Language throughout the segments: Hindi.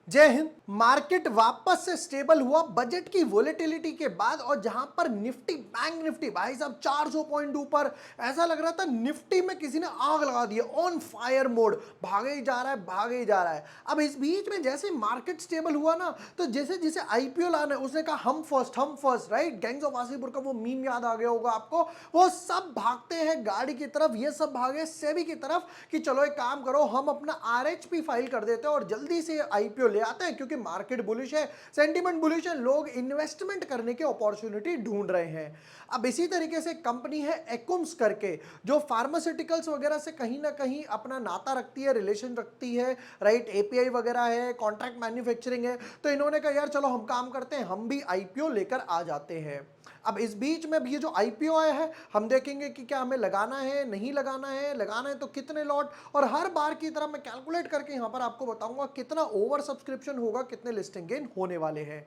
जय हिंद। मार्केट वापस से स्टेबल हुआ बजट की वोलेटिलिटी के बाद और जहां पर निफ्टी बैंक निफ्टी भाई साहब 400 पॉइंट ऊपर, ऐसा लग रहा था निफ्टी में किसी ने आग लगा दी है। ऑन फायर मोड, भागे ही जा रहा है भागे ही जा रहा है। अब इस बीच में जैसे मार्केट स्टेबल हुआ ना, तो जैसे जिसे आईपीओ लाना है उसने कहा हम first right. Gangs of Wasseypur का वो मीम याद आ गया होगा आपको। वो सब भागते हैं गाड़ी की तरफ, ये सब भागे सेबी की तरफ कि चलो एक काम करो, हम अपना आरएचपी फाइल कर देते हैं और जल्दी से आईपीओ ले आते हैं, क्योंकि मार्केट बुलिश है, सेंटीमेंट बुलिश है, लोग इन्वेस्टमेंट करने की अपॉर्चुनिटी ढूंढ रहे हैं। अब इसी तरीके से कंपनी है एक्युम्स करके, जो फार्मास्यूटिकल्स वगैरह से कहीं ना कहीं अपना नाता रखती है, रिलेशन रखती है, राइट। एपीआई वगैरह है, कॉन्ट्रैक्ट मैन्युफैक्चरिंग है, तो इन्होंने कहा यार चलो हम काम करते हैं, हम भी आईपीओ लेकर आ जाते हैं। अब इस बीच में भी ये जो आईपीओ आया है, हम देखेंगे कि क्या हमें लगाना है नहीं लगाना है, लगाना है तो कितने लॉट, और हर बार की तरह मैं कैलकुलेट करके यहां पर आपको बताऊंगा कितना ओवर सब्सक्रिप्शन होगा, कितने लिस्टिंग गेन होने वाले हैं।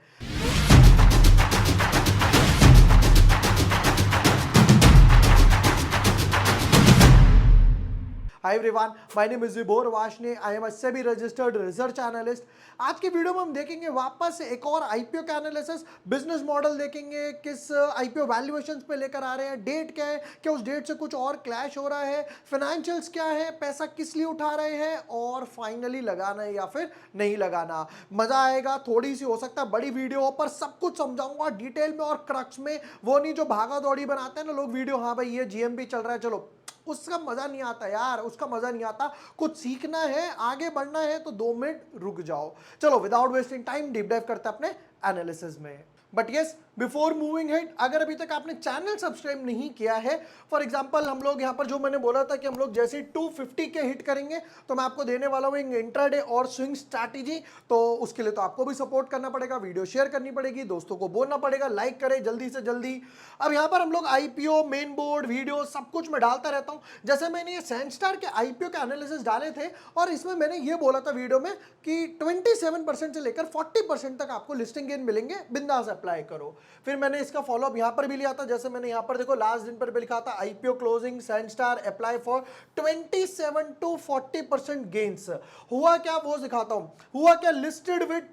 Hi everyone, my name is Vibhor Vashne. I am a SEBI registered research analyst. आज की वीडियो में हम देखेंगे वापस से एक और आईपीओ का एनालिसिस, बिजनेस मॉडल देखेंगे, किस आईपीओ वैल्यूएशंस पे लेकर आ रहे हैं, डेट क्या है, क्या उस डेट से कुछ और क्लैश हो रहा है, फाइनेंशियल्स क्या है, पैसा किस लिए उठा रहे हैं, और फाइनली लगाना है या फिर नहीं लगाना। मजा आएगा, थोड़ी सी हो सकता है बड़ी वीडियो हो, पर सब कुछ समझाऊंगा डिटेल में और क्रक्स में। वो नहीं जो भागा दौड़ी बनाते हैं ना लोग वीडियो, हाँ भाई ये जीएमपी चल रहा है चलो, उसका मजा नहीं आता यार, उसका मजा नहीं आता। कुछ सीखना है, आगे बढ़ना है तो 2 मिनट रुक जाओ। चलो without wasting time deep dive करते हैं अपने एनालिसिस में। But yes, before moving head, अगर अभी तक आपने चैनल सब्सक्राइब नहीं किया है, फॉर एग्जांपल हम लोग यहाँ पर जो मैंने बोला था कि हम लोग जैसे 250 के हिट करेंगे तो मैं आपको देने वाला हूँ इंट्राडे और स्विंग स्ट्रैटेजी। तो उसके लिए तो आपको भी सपोर्ट करना पड़ेगा, वीडियो शेयर करनी पड़ेगी, दोस्तों को बोलना पड़ेगा लाइक करें जल्दी से जल्दी। अब यहाँ पर हम लोग आईपीओ, मेन बोर्ड, वीडियो सब कुछ मैं डालता रहता हूँ। जैसे मैंने ये सैंडस्टार के आईपीओ के एनालिसिस डाले थे, और इसमें मैंने ये बोला था वीडियो में कि 27% से लेकर 40% तक आपको लिस्टिंग गेन मिलेंगे, बिंदास अप्लाई करो। फिर मैंने इसका फॉलोअप यहां पर भी लिया था, जैसे मैंने यहां पर देखो लास्ट दिन पर भी लिखा था IPO closing Sanstar apply for 27 to 40% gains. हुआ क्या वो दिखाता हूं। हुआ क्या, लिस्टेड विद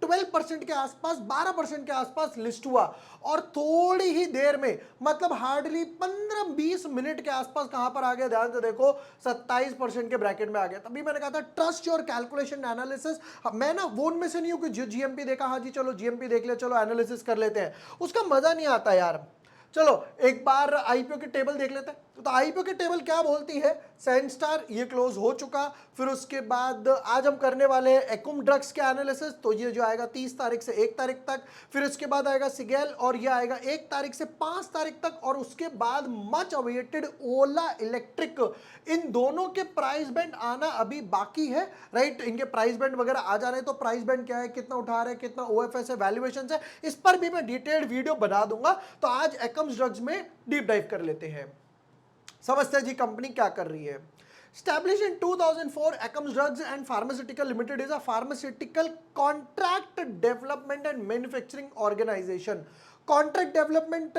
12% के आसपास, 12% के आसपास लिस्ट हुआ, और थोड़ी ही देर में, मतलब हार्डली 15-20 मिनट के आसपास कहां पर आ गया, ध्यान से देखो 27% के ब्रैकेट में आ गया। तभी मैंने कहा था ट्रस्ट योर कैलकुलेशन एनालिसिस। मैं ना वो उनमें से नहीं हूं कि जो जीएमपी देखा, हाँ जी चलो जीएमपी देख ले, चलो एनालिसिस कर लेते हैं, उसका मजा नहीं आता यार। चलो एक बार आईपीओ की टेबल देख लेते हैं। तो आईपीओ की टेबल क्या बोलती है, सैंडस्टार ये क्लोज हो चुका। फिर उसके बाद आज हम करने वाले हैं एक्युम ड्रग्स के एनालिसिस, तो ये जो आएगा 30 तारीख से 1 तारीख तक। फिर उसके बाद आएगा सिगेल, और ये आएगा 1 तारीख से 5 तारीख तक। और उसके बाद मच अवेटेड ओला इलेक्ट्रिक, इन दोनों के प्राइस बैंड आना अभी बाकी है, राइट। इनके प्राइस बैंड वगैरह आ जा रहे हैं, तो प्राइस बैंड क्या है, कितना उठा रहे हैं, कितना ओएफएस है, वैल्यूएशन है, इस पर भी मैं डिटेल्ड वीडियो बना दूंगा। तो आज एक्युम्स ड्रग्स में डीप डाइव कर लेते हैं, समझते हैं जी कंपनी क्या कर रही है। Established in 2004, Akums Drugs and Pharmaceutical Limited is a pharmaceutical contract development and manufacturing organization. Contract development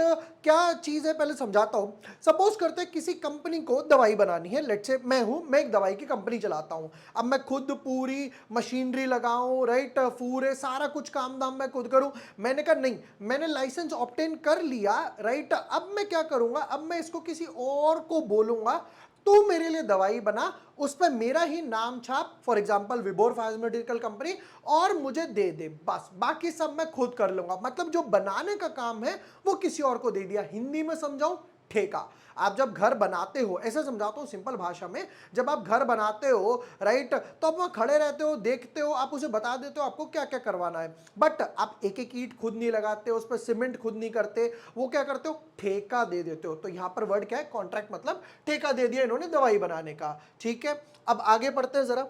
क्या चीज है पहले समझाता हूं। सपोज करते हैं किसी कंपनी को दवाई बनानी है, लेट्स से मैं एक दवाई की कंपनी चलाता हूं। अब मैं खुद पूरी मशीनरी लगाऊं, राइट, पूरे सारा कुछ काम धाम मैं खुद करूं। मैंने कहा नहीं, मैंने लाइसेंस ऑब्टेन कर लिया, राइट। अब मैं क्या करूंगा, अब मैं इसको किसी और को बोलूंगा तू मेरे लिए दवाई बना, उस पर मेरा ही नाम छाप, for example Vibor pharmaceutical company, और मुझे दे दे, बस बाकी सब मैं खुद कर लूंगा। मतलब जो बनाने का काम है वो किसी और को दे दिया। हिंदी में समझाऊं, ठेका। आप जब घर बनाते हो, ऐसे समझाता हूं सिंपल भाषा में, जब आप घर बनाते हो, राइट, तो आप वहां खड़े रहते हो, देखते हो, आप उसे बता देते हो आपको क्या क्या करवाना है, बट आप एक एक ईंट खुद नहीं लगाते, उस पर सीमेंट खुद नहीं करते, वो क्या करते हो, ठेका दे देते हो। तो यहां पर वर्ड क्या है, कॉन्ट्रैक्ट, मतलब ठेका दे दिया इन्होंने दवाई बनाने का। ठीक है, अब आगे बढ़ते हैं जरा।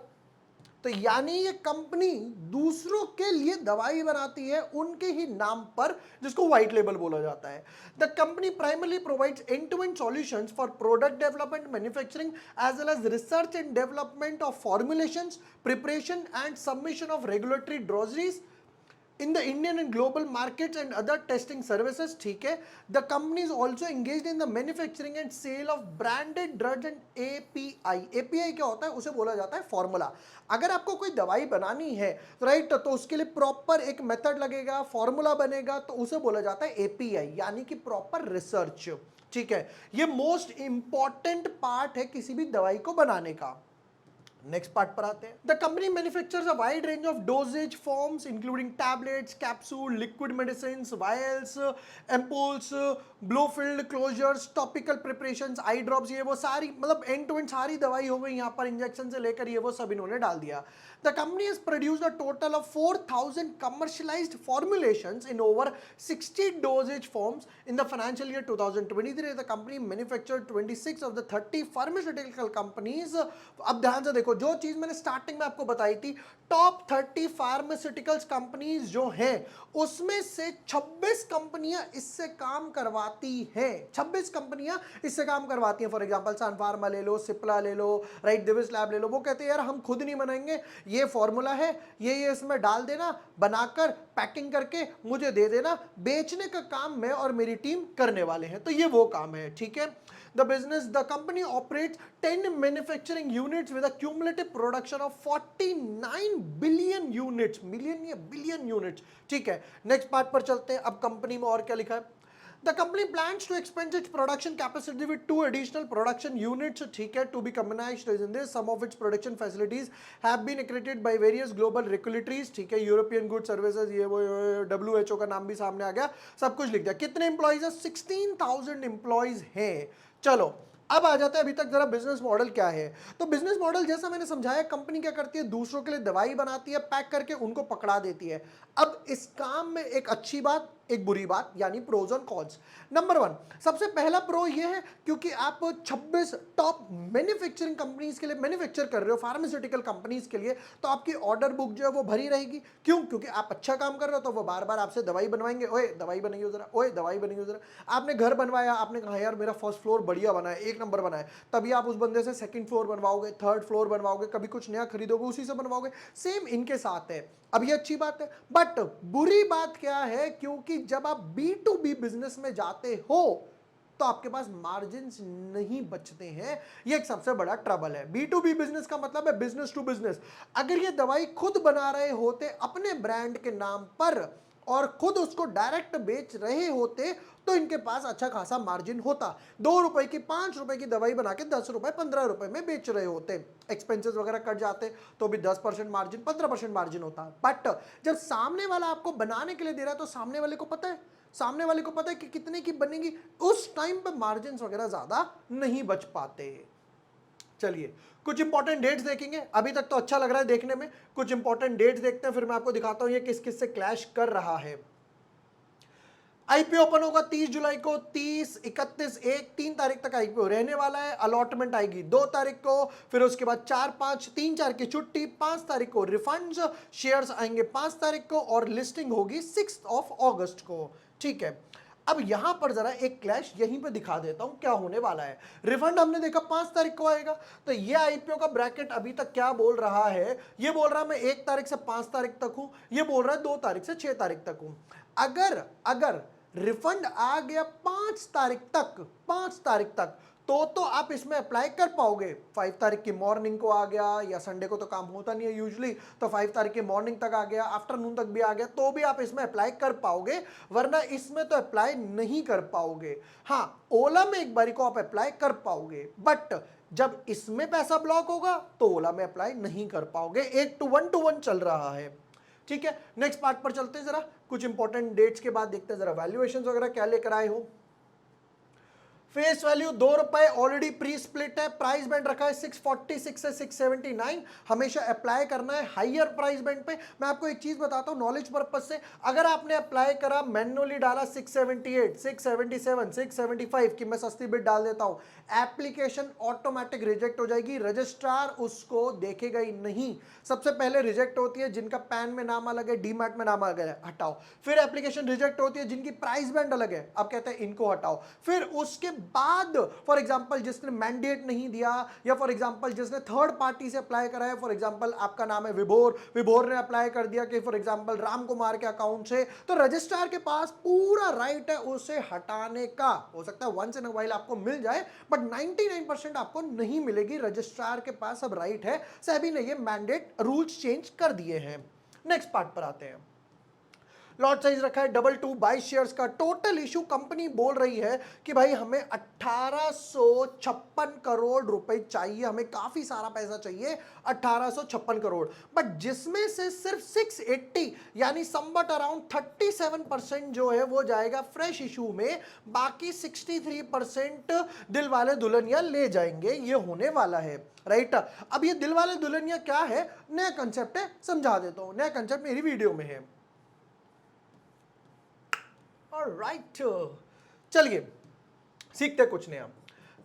तो यानी ये कंपनी दूसरों के लिए दवाई बनाती है उनके ही नाम पर, जिसको व्हाइट लेबल बोला जाता है। The company primarily provides end to end solutions for product development, manufacturing as well as research and development of formulations, preparation and submission of regulatory dosage in the Indian and global markets and other testing services, ठीक है. The company is also engaged in the manufacturing and sale of branded drugs and API. API क्या होता है? उसे बोला जाता है फॉर्मूला. अगर आपको कोई दवाई बनानी है, राइट, तो उसके लिए प्रॉपर एक मेथड लगेगा, फॉर्मूला बनेगा, तो उसे बोला जाता है API, यानी कि प्रॉपर रिसर्च. ठीक है, ये मोस्ट इंपॉर्टेंट पार्ट है किसी भी दवाई को बनाने का. नेक्स्ट पार्ट पर आते हैं. The company manufactures a wide range of dosage forms including tablets, capsule, liquid medicine, vials, ampoules, blow filled closures, topical preparations, eye drops, ये वो सारी, मतलब एंड टू एंड सारी दवाई हो गई यहाँ पर, इंजेक्शन से लेकर ये वो सब इन्होंने डाल दिया. The company has produced a total of 4000 commercialized formulations in over 60 dosage forms in the financial year 2023. The company manufactured 26 of the 30 pharmaceutical companies. अब ध्यान से देखो, जो चीज मैंने स्टार्टिंग में आपको बताई थी, टॉप 30 फार्मास्यूटिकल्स कंपनीज जो हैं, उसमें से 26 कंपनियां इससे काम करवाती हैं. 26 कंपनियां इससे काम करवाती हैं. फॉर एग्जांपल सन फार्मा ले लो, सिप्ला ले लो, राइट, दिविस लैब ले लो. वो कहते हैं यार हम खुद नहीं बनाएंगे, ये फॉर्मूला है, ये इसमें डाल देना, बनाकर पैकिंग करके मुझे दे देना, बेचने का काम मैं और मेरी टीम करने वाले हैं. तो ये वो काम है. ठीक है. The company operates 10 manufacturing units with a cumulative production of 49 billion units. Million या बिलियन यूनिट्स. ठीक है, नेक्स्ट पार्ट पर चलते हैं. अब कंपनी में और क्या लिखा है? The company plans to expand its production capacity with 2 additional production units, ठीक है, to be combined in this. Some of its production facilities have been accredited by various global regulatories, ठीक है, European Good Services, ये वो WHO का नाम भी सामने आ गया, सब कुछ लिख दिया. कितने एम्प्लॉइज है? 16,000 एम्प्लॉइज हैं. चलो, अब आ जाता है अभी तक जरा बिजनेस मॉडल क्या है. तो बिजनेस मॉडल जैसा मैंने समझाया, कंपनी क्या करती है, दूसरों के लिए दवाई बनाती है, पैक करके उनको पकड़ा देती है. अब इस काम में एक अच्छी बात, एक बुरी बात, यानी प्रोज और कॉन्स. नंबर 1, सबसे पहला प्रो ये है, क्योंकि आप 26 टॉप मैन्युफैक्चरिंग कंपनीज के लिए मैन्युफैक्चर कर रहे हो, फार्मास्यूटिकल कंपनीज के लिए, तो आपकी ऑर्डर बुक जो है वो भरी रहेगी. क्यों? क्योंकि आप अच्छा काम कर रहे हो, तो वो बार बार आपसे दवाई बनवाएंगे. ओए दवाई बनाइए जरा, ओए दवाई बनाइए जरा. आपने घर बनवाया, आपने कहा यार मेरा फर्स्ट फ्लोर बढ़िया बना है, 1 नंबर बना है, तभी आप उस बंदे से सेकंड फ्लोर बनवाओगे, थर्ड फ्लोर बनवाओगे, कभी कुछ नया खरीदोगे उसी से बनवाओगे. सेम इनके साथ है. अब ये अच्छी बात है, बट बुरी बात क्या है, क्योंकि जब आप B2B बिजनेस में जाते हो तो आपके पास मार्जिन्स नहीं बचते हैं. ये एक सबसे बड़ा ट्रबल है. B2B बिजनेस का मतलब है बिजनेस टू बिजनेस. अगर ये दवाई खुद बना रहे होते अपने ब्रांड के नाम पर और खुद उसको डायरेक्ट बेच रहे होते, तो इनके पास अच्छा खासा मार्जिन होता. 2 रुपए की, 5 रुपए की दवाई बना के 10 रुपए, 15 रुपए में बेच रहे होते. एक्सपेंसेस वगैरह कट जाते तो भी 10% मार्जिन, 15% मार्जिन होता. बट जब सामने वाला आपको बनाने के लिए दे रहा है, तो सामने वाले को पता है, सामने वाले को पता है कि कितने की बनेगी. उस टाइम पे मार्जिन वगैरह ज्यादा नहीं बच पाते. चलिए, कुछ इंपॉर्टेंट डेट्स देखेंगे. अभी तक तो अच्छा लग रहा है देखने में. कुछ इंपॉर्टेंट डेट्स देखते हैं, फिर मैं आपको दिखाता हूं ये किस किस से क्लैश कर रहा है. आईपीओ ओपन होगा 30 जुलाई को, 30, 31, 1, 3 तारीख तक आईपीओ रहने वाला है. अलॉटमेंट आएगी 2 तारीख को, फिर उसके बाद 4, 5, 3, 4 की छुट्टी, 5 तारीख को रिफंड्स, शेयर्स आएंगे 5 तारीख को, और लिस्टिंग होगी 6 अगस्त को. ठीक है. अब यहां पर जरा एक क्लैश यहीं पे दिखा देता हूं क्या होने वाला है. रिफंड हमने देखा 5 तारीख को आएगा, तो ये आईपीओ का ब्रैकेट अभी तक क्या बोल रहा है, ये बोल रहा है मैं 1 तारीख से 5 तारीख तक हूं, ये बोल रहा है 2 तारीख से 6 तारीख तक हूं. अगर रिफंड आ गया 5 तारीख तक, 5 तारीख तक, तो आप इसमें अप्लाई कर पाओगे. 5 तारीख की मॉर्निंग को आ गया, या संडे को तो काम होता नहीं है यूजुअली, तो 5 तारीख की मॉर्निंग तक आ गया, आफ्टरनून तक भी आ गया, तो भी आप इसमें अप्लाई कर पाओगे. वरना इसमें तो अप्लाई नहीं कर पाओगे. हाँ, ओला में एक बारी को आप अप्लाई कर पाओगे, बट जब इसमें पैसा ब्लॉक होगा तो ओला में अप्लाई नहीं कर पाओगे. 1 to 1 चल रहा है. ठीक है, नेक्स्ट पार्ट पर चलते हैं. जरा कुछ इंपॉर्टेंट डेट्स के बाद देखते हैं जरा वैल्यूएशंस वगैरह क्या लेकर आए हो. फेस वैल्यू 2 रुपए, ऑलरेडी प्री स्प्लिट है. प्राइस बैंड रखा है 646 से 679. हमेशा अप्लाई करना है हाइयर प्राइस बैंड पे. मैं आपको एक चीज बताता हूं नॉलेज पर्पज से, अगर आपने अप्लाई करा, मैन्युअली डाला 678, 677, 675 की मैं सस्ती बिड डाल देता हूं, एप्लीकेशन ऑटोमेटिक रिजेक्ट हो जाएगी. रजिस्ट्रार उसको देखेगा ही नहीं. सबसे पहले रिजेक्ट होती है जिनका पैन में नाम अलग है, डीमैट में नाम अलग है, हटाओ. फिर एप्लीकेशन रिजेक्ट होती है जिनकी प्राइस बैंड अलग है, अब कहते हैं इनको हटाओ. फिर उसके बाद फॉर एग्जांपल जिसने मैंडेट नहीं दिया, या फॉर एग्जांपल जिसने थर्ड पार्टी से अप्लाई करा है, फॉर एग्जांपल आपका नाम है विभोर, विभोर ने अप्लाई कर दिया कि फॉर एग्जांपल राम कुमार के अकाउंट से, तो रजिस्ट्रार के पास पूरा राइट है उसे हटाने का। हो सकता है वंस इन अ व्हाइल आपको मिल जाए, बट 99% आपको नहीं मिलेगी। रजिस्ट्रार के पास अब राइट है, सेबी ने ये मैंडेट रूल्स चेंज कर दिए हैं। नेक्स्ट पार्ट पर आते हैं। लॉट साइज रखा है 22 शेयर्स का। टोटल इशू कंपनी बोल रही है कि भाई हमें 1856 करोड़ रुपए चाहिए, हमें काफी सारा पैसा चाहिए, 1856 करोड़, बट जिसमें से सिर्फ 680 यानी समवट अराउंड 37% जो है वो जाएगा फ्रेश इशू में, बाकी 63% दिल वाले दुल्हनिया ले जाएंगे। ये होने वाला है, राइट। अब ये दिल वाले दुल्हनिया क्या है, नया कंसेप्ट है, समझा देता हूं। नया कंसेप्ट मेरी वीडियो में है। ऑलराइट, चलिए सीखते कुछ नया।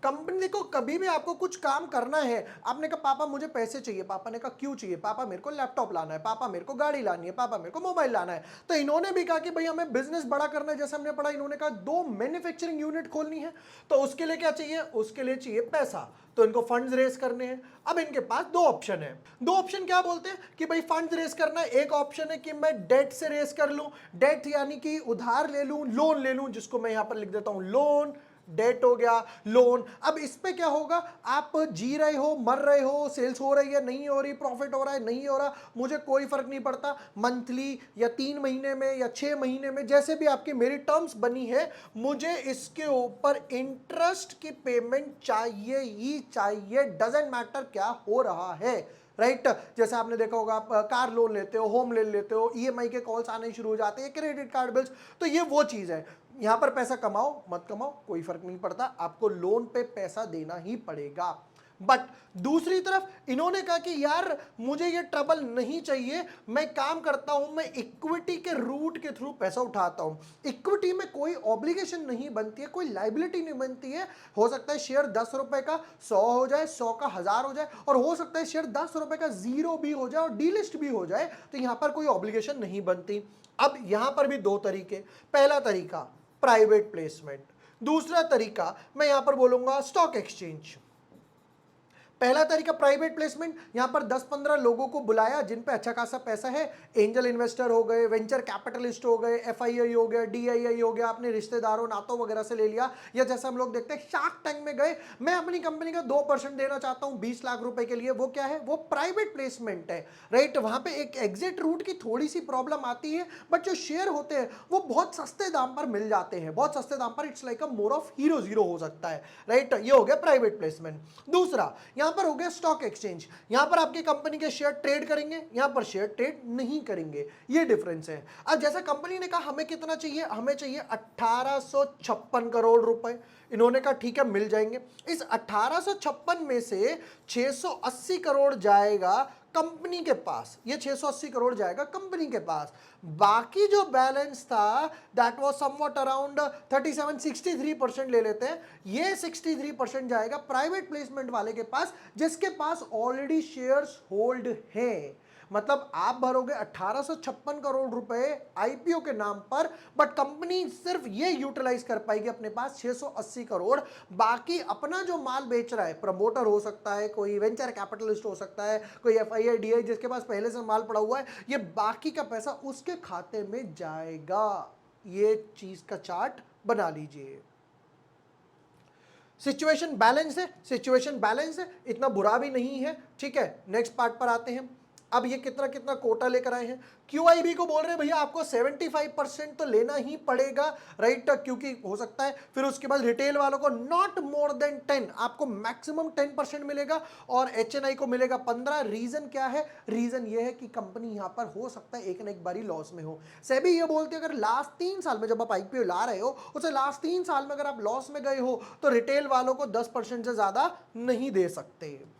कंपनी को कभी भी आपको कुछ काम करना है, आपने कहा पापा मुझे पैसे चाहिए, पापा ने कहा क्यों चाहिए, पापा मेरे को लैपटॉप लाना है, पापा मेरे को गाड़ी लानी है, पापा मेरे को मोबाइल लाना है, तो इन्होंने भी कहा कि भाई हमें बिजनेस बड़ा करना है। जैसे हमने पढ़ा, इन्होंने कहा 2 मैन्युफैक्चरिंग यूनिट खोलनी है, तो उसके लिए क्या चाहिए, उसके लिए चाहिए पैसा, तो इनको फंड्स रेस करने हैं। अब इनके पास 2 ऑप्शन है। 2 ऑप्शन क्या बोलते हैं कि भाई फंड्स रेस करना है। एक ऑप्शन है कि मैं डेट से रेस कर लूं, डेट यानी कि उधार ले लूं, लोन ले लूं, जिसको मैं यहां पर लिख देता हूं लोन, डेट हो गया, लोन। अब इस पे क्या होगा, आप जी रहे हो, मर रहे हो, सेल्स हो रही है, नहीं हो रही, प्रॉफिट हो रहा है, नहीं हो रहा, मुझे कोई फर्क नहीं पड़ता, मंथली या 3 महीने में या 6 महीने में, जैसे भी आपकी मेरी टर्म्स बनी है, मुझे इसके ऊपर इंटरेस्ट की पेमेंट चाहिए ही चाहिए, डजेंट मैटर क्या हो रहा है, राइट। जैसे आपने देखा होगा, आप कार लोन लेते हो, होम लोन लेते हो, ईएमआई के कॉल्स आने शुरू हो जाते हैं, क्रेडिट कार्ड बिल्स, तो ये वो चीज है। यहां पर पैसा कमाओ मत कमाओ कोई फर्क नहीं पड़ता, आपको लोन पे पैसा देना ही पड़ेगा। बट दूसरी तरफ इन्होंने कहा कि यार मुझे ये ट्रबल नहीं चाहिए, मैं काम करता हूं, मैं इक्विटी के रूट के थ्रू पैसा उठाता हूं। इक्विटी में कोई ऑब्लिगेशन नहीं बनती है, कोई लाइबिलिटी नहीं बनती है। हो सकता है शेयर 10 रुपए का 100 हो जाए, 100 का 1000 हो जाए, और हो सकता है शेयर 10 रुपए का 0 भी हो जाए और डीलिस्ट भी हो जाए, तो यहां पर कोई ऑब्लिगेशन नहीं बनती। अब यहां पर भी 2 तरीके। पहला तरीका प्राइवेट प्लेसमेंट, दूसरा तरीका मैं यहां पर बोलूंगा स्टॉक एक्सचेंज। पहला तरीका प्राइवेट प्लेसमेंट, यहां पर 10-15 लोगों को बुलाया जिन पे अच्छा खासा पैसा है, एंजल इन्वेस्टर हो गए, वेंचर कैपिटलिस्ट हो गए, एफआईआई हो गया, डीआईआई हो गया, अपने रिश्तेदारों नातों वगैरह से ले लिया, या जैसा हम लोग देखते हैं शार्क टैंक में गए, मैं अपनी कंपनी का 2% देना चाहता हूं 20 लाख रुपए के लिए, वो क्या है, वो प्राइवेट प्लेसमेंट है, राइट। वहां पे एक एग्जिट रूट की थोड़ी सी प्रॉब्लम आती है, बट जो शेयर होते हैं वो बहुत सस्ते दाम पर मिल जाते हैं, बहुत सस्ते दाम पर, it's like a more of hero zero हो सकता है, राइट। ये हो गया प्राइवेट प्लेसमेंट। दूसरा यहां पर हो गया स्टॉक एक्सचेंज, यहां पर आपकी कंपनी के शेयर ट्रेड करेंगे, यहां पर शेयर ट्रेड नहीं करेंगे, ये डिफरेंस है। अब जैसा कंपनी ने कहा हमें कितना चाहिए, हमें चाहिए 1856 करोड़ रुपए, इन्होंने कहा ठीक है मिल जाएंगे। इस 1856 में से 680 करोड़ जाएगा कंपनी के पास, ये 680 करोड़ जाएगा कंपनी के पास, बाकी जो बैलेंस था दैट वाज समवट अराउंड 37-63% ले लेते हैं, ये 63% जाएगा प्राइवेट प्लेसमेंट वाले के पास, जिसके पास ऑलरेडी शेयर्स होल्ड है। मतलब आप भरोगे 1856 करोड़ रुपए आईपीओ के नाम पर, बट कंपनी सिर्फ ये यूटिलाइज कर पाएगी अपने पास 680 करोड़, बाकी अपना जो माल बेच रहा है, प्रमोटर हो सकता है, कोई वेंचर कैपिटलिस्ट हो सकता है, कोई एफआईआई डीआई जिसके पास पहले से माल पड़ा हुआ है, ये बाकी का पैसा उसके खाते में जाएगा। ये चीज का चार्ट बना लीजिए। सिचुएशन बैलेंस है, सिचुएशन बैलेंस है, इतना बुरा भी नहीं है, ठीक है। नेक्स्ट पार्ट पर आते हैं। अब ये कितना कितना कोटा लेकर आए हैं, क्यूआईबी को बोल रहे हैं भैया आपको 75% तो लेना ही पड़ेगा, राइट, क्योंकि हो सकता है फिर उसके बाद रिटेल वालों को नॉट मोर देन 10, आपको मैक्सिमम 10% मिलेगा, और एचएनआई को मिलेगा 15। रीजन क्या है, रीजन ये है कि कंपनी यहां पर हो सकता है एक ना एक बारी लॉस में हो। सेबी ये बोलते हैं अगर लास्ट 3 साल में जब आप आईपीओ ला रहे हो, उसे लास्ट 3 साल में अगर आप लॉस में गए हो तो रिटेल वालों को 10% से ज्यादा नहीं दे सकते।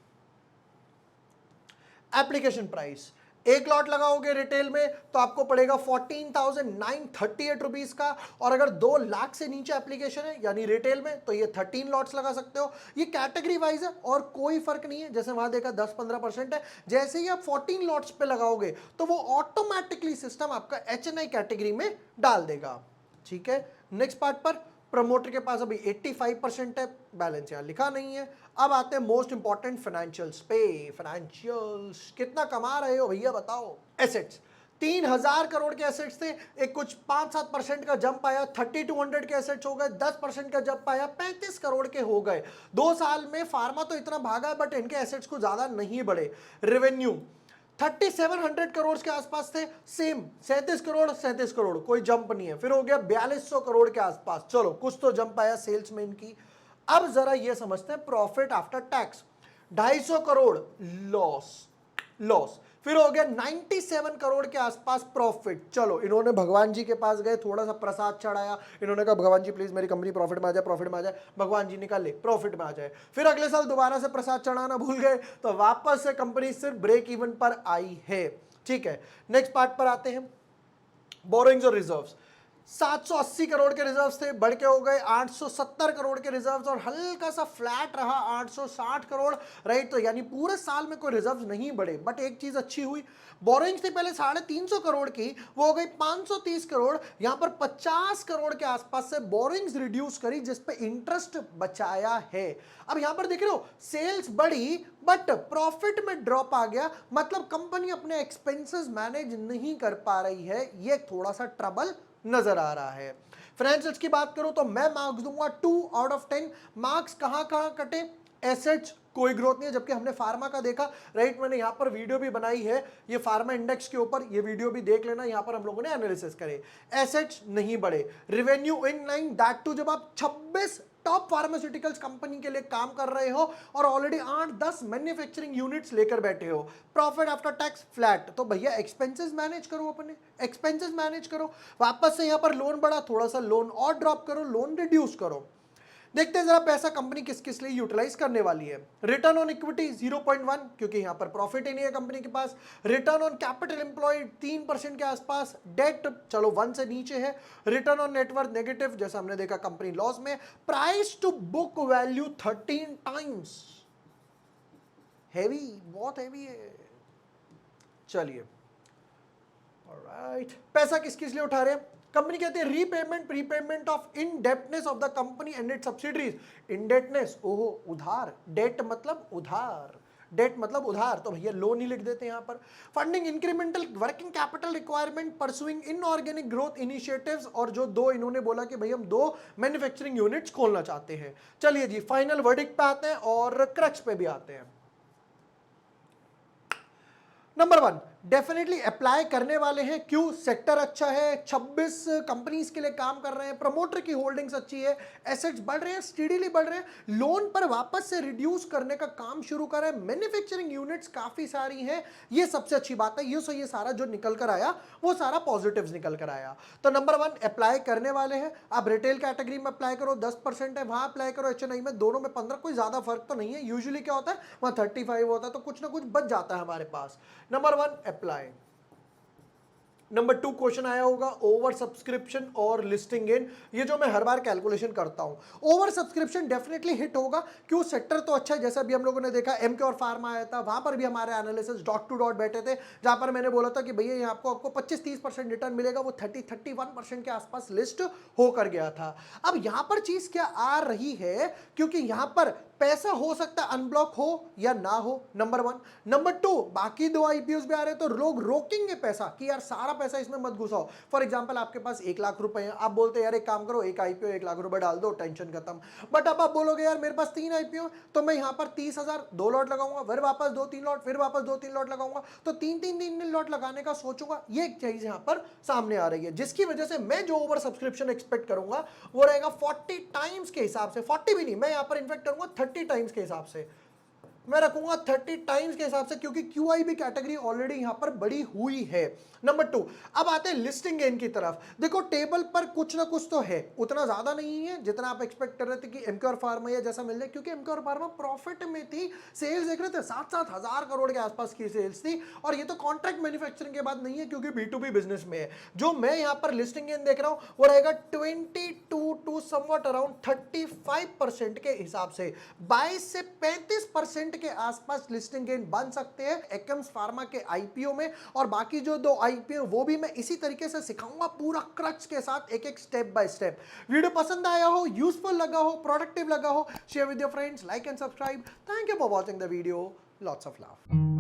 एप्लीकेशन प्राइस, एक लॉट लगाओगे रिटेल में तो आपको पड़ेगा 14,938 रुपीज का, और अगर 2 लाख से नीचे एप्लीकेशन है यानी रिटेल में तो ये 13 लॉट्स लगा सकते हो। ये कैटेगरी वाइज है और कोई फर्क नहीं है, जैसे वहां देखा 10-15% है, जैसे ही आप 14 लॉट्स पे लगाओगे तो वो ऑटोमेटिकली सिस्टम आपका एचएनआई कैटेगरी में डाल देगा, ठीक है। नेक्स्ट पार्ट पर प्रमोटर के पास अभी 85% है, बैलेंस यहाँ लिखा नहीं है। अब आते हैं मोस्ट इंपॉर्टेंट फाइनेंशियल्स पे। फाइनेंशियल्स कितना कमा रहे हो भैया बताओ। एसेट्स 3000 करोड़ के एसेट्स थे, एक कुछ 5-7% का जंप आया, 3200 के एसेट्स हो गए, 10% का जंप आया, 35 करोड़ के हो गए। 2 साल में फार्मा तो इतना भागा है बट इनके एसेट्स को ज्यादा नहीं बढ़े। रेवेन्यू 3700 करोड़ के आसपास थे, सेम 37 करोड़, कोई जंप नहीं है। फिर हो गया 4200 करोड़ के आसपास, चलो कुछ तो जंप आया सेल्स में इनकी। अब जरा ये समझते हैं profit after tax 250 crore loss. फिर हो गया 97 करोड़ के आसपास प्रॉफिट। चलो इन्होंने भगवान जी के पास गए, थोड़ा सा प्रसाद चढ़ाया, इन्होंने कहा भगवान जी प्लीज मेरी कंपनी प्रॉफिट में आ जाए। भगवान जी निकाल ले प्रॉफिट में आ जाए। फिर अगले साल दोबारा से प्रसाद चढ़ाना भूल गए तो वापस से कंपनी सिर्फ ब्रेक इवन पर आई है। ठीक है, नेक्स्ट पार्ट पर आते हैं, बोरोइंग्स और रिजर्व्स। 780 करोड़ के रिजर्व्स थे, बढ़ के हो गए 870 करोड़ के रिजर्व्स, और हल्का सा फ्लैट रहा 860 करोड़, राइट। तो यानी पूरे साल में कोई रिजर्व्स नहीं बढ़े, बट एक चीज अच्छी हुई, बोरोइंग्स थी पहले 350 करोड़ की, वो हो गई 530 करोड़। यहां पर 50 करोड़ के आसपास से बोरोइंग्स रिड्यूस करी, जिसपे इंटरेस्ट बचाया है। अब यहां पर देख रहे हो सेल्स बढ़ी बट प्रॉफिट में ड्रॉप आ गया, मतलब कंपनी अपने एक्सपेंसेस मैनेज नहीं कर पा रही है, ये थोड़ा सा ट्रबल नजर आ रहा है। फाइनेंशियल्स की बात करूं तो मैं मार्क्स दूंगा 2/10। मार्क्स कहां कटे, एसेट्स कोई ग्रोथ नहीं है, जबकि हमने फार्मा का देखा, राइट। मैंने यहां पर वीडियो भी बनाई है ये फार्मा इंडेक्स के ऊपर, ये वीडियो भी देख लेना, यहां पर हम लोगों ने एनालिसिस करे। एसेट्स नहीं बढ़े, revenue in line, that too जब आप 26 टॉप फार्मास्यूटिकल्स कंपनी के लिए काम कर रहे हो और ऑलरेडी 8-10 मैन्युफैक्चरिंग यूनिट्स लेकर बैठे हो। प्रॉफिट आफ्टर टैक्स फ्लैट, तो भैया एक्सपेंसेस मैनेज करो, अपने एक्सपेंसेस मैनेज करो। वापस से यहां पर लोन बढ़ा, थोड़ा सा लोन और ड्रॉप करो, लोन रिड्यूस करो। देखते हैं जरा पैसा कंपनी किस किस लिए यूटिलाइज करने वाली है। रिटर्न ऑन इक्विटी 0.1, क्योंकि यहां पर प्रॉफिट ही नहीं है कंपनी के पास। रिटर्न ऑन कैपिटल एम्प्लॉयड 3% के आसपास। डेट चलो 1 से नीचे है। रिटर्न ऑन नेटवर्थ नेगेटिव, जैसा हमने देखा कंपनी लॉस में। Price to book value 13 times, heavy, बहुत हैवी है। चलिए ऑलराइट, पैसा किस किस लिए उठा रहे हैं कंपनी, कहते हैं repayment prepayment of इनडेप्टनेस of the company and it's subsidiaries. इनडेप्टनेस ओहो उधार, डेट मतलब उधार, डेट मतलब उधार, तो भैया लोन ही लिख देते हैं यहां पर। Funding incremental working capital requirement, pursuing inorganic growth initiatives, और जो 2 इन्होंने बोला कि भाई हम 2 मैन्युफैक्चरिंग यूनिट्स खोलना चाहते हैं। चलिए जी फाइनल वर्डिक्ट पे आते हैं और क्रक्स पे भी आते हैं। नंबर 1 डेफिनेटली अप्लाई करने वाले हैं, क्यों, सेक्टर अच्छा है, 26 कंपनीज के लिए काम कर रहे हैं, प्रमोटर की होल्डिंग्स अच्छी है, एसेट्स बढ़ रहे हैं, स्टीडीली बढ़ रहे हैं, लोन पर वापस से रिड्यूस करने का काम शुरू कर रहे हैं, मैन्युफैक्चरिंग यूनिट्स काफी सारी हैं, ये सबसे अच्छी बात है। ये सारा जो निकल कर आया वो सारा पॉजिटिव्स निकल कर आया। तो नंबर 1 अप्लाई करने वाले हैं, आप रिटेल कैटेगरी में अप्लाई करो, 10% है वहां अप्लाई करो, HNI में, दोनों में 15, कोई ज्यादा फर्क तो नहीं है। यूजुअली क्या होता है वहां 35 होता है, तो कुछ ना कुछ बच जाता है हमारे पास। Number 1 apply. नंबर 2 क्वेश्चन आया होगा ओवर सब्सक्रिप्शन और लिस्टिंग गेन, ये जो मैं हर बार कैलकुलेशन करता हूं। ओवर सब्सक्रिप्शन डेफिनेटली हिट होगा, क्यों, सेक्टर तो अच्छा है, जैसा भी हम लोगों ने देखा एमक्योर फार्मा आया था, वहां पर भी हमारे एनालिसिस डॉट टू डॉट बैठे थे, जहां पर मैंने बोला था कि भैया यहाँ आपको 25-30% रिटर्न मिलेगा, वो 30-31% के आसपास लिस्ट होकर गया था। अब यहां पर चीज क्या आ रही है, क्योंकि यहां पर पैसा हो सकता है अनब्लॉक हो या ना हो, नंबर 1। नंबर 2 बाकी 2 आईपीओ भी आ रहे हैं, तो लोग रोकेंगे पैसा कि यार सारा पैसा इसमें मत घुसाओ। फॉर एग्जांपल आपके पास 1 लाख रुपए हैं, आप बोलते हैं यार एक काम करो, एक आईपीओ 1 लाख रुपए डाल दो, टेंशन खत्म। बट अब आप बोलोगे यार मेरे पास 3 आईपीओ, तो मैं यहां पर 30,000 2 लॉट लगाऊंगा, फिर वापस 2-3 लॉट, फिर वापस 2-3 लॉट लगाऊंगा, तो 3-3 लॉट लगाने का सोचूंगा। ये एक चीज यहां पर सामने आ रही है, जिसकी वजह से मैं जो ओवर सब्सक्रिप्शन एक्सपेक्ट करूंगा वो रहेगा 40 टाइम्स के हिसाब से, 40 भी नहीं, मैं यहां पर इन्फेक्ट करूंगा 30 टाइम्स के हिसाब से, मैं रखूंगा 30 टाइम्स के हिसाब से, क्योंकि QIB कैटेगरी ऑलरेडी यहां पर बड़ी हुई है। नंबर 2 अब आते हैं लिस्टिंग गेन की तरफ। देखो टेबल पर कुछ ना कुछ तो है, उतना ज्यादा नहीं है जितना आप एक्सपेक्ट कर रहे थे कि एमक्योर फार्मा या जैसा मिल जाए, क्योंकि एमक्योर फार्मा प्रॉफिट में थी, सेल्स देख रहे थे 7-7 हजार करोड़ के आसपास की सेल्स थी, और ये तो कॉन्ट्रैक्ट मैन्युफैक्चरिंग के बाद नहीं है, क्योंकि B2B बिजनेस में है। जो मैं यहां पर लिस्टिंग गेन देख रहा हूं वो रहेगा 22 टू समवट अराउंड 35% के हिसाब से, 22 से 35% % के आसपास लिस्टिंग गेन बन सकते हैं एक्म्स फार्मा के आईपीओ में, और बाकी जो 2 आईपीओ वो भी मैं इसी तरीके से सिखाऊंगा पूरा क्रक्स के साथ, एक एक स्टेप बाय स्टेप। वीडियो पसंद आया हो, यूजफुल लगा हो, प्रोडक्टिव लगा हो, share with your friends, like and subscribe. Thank you for watching the video, lots of love.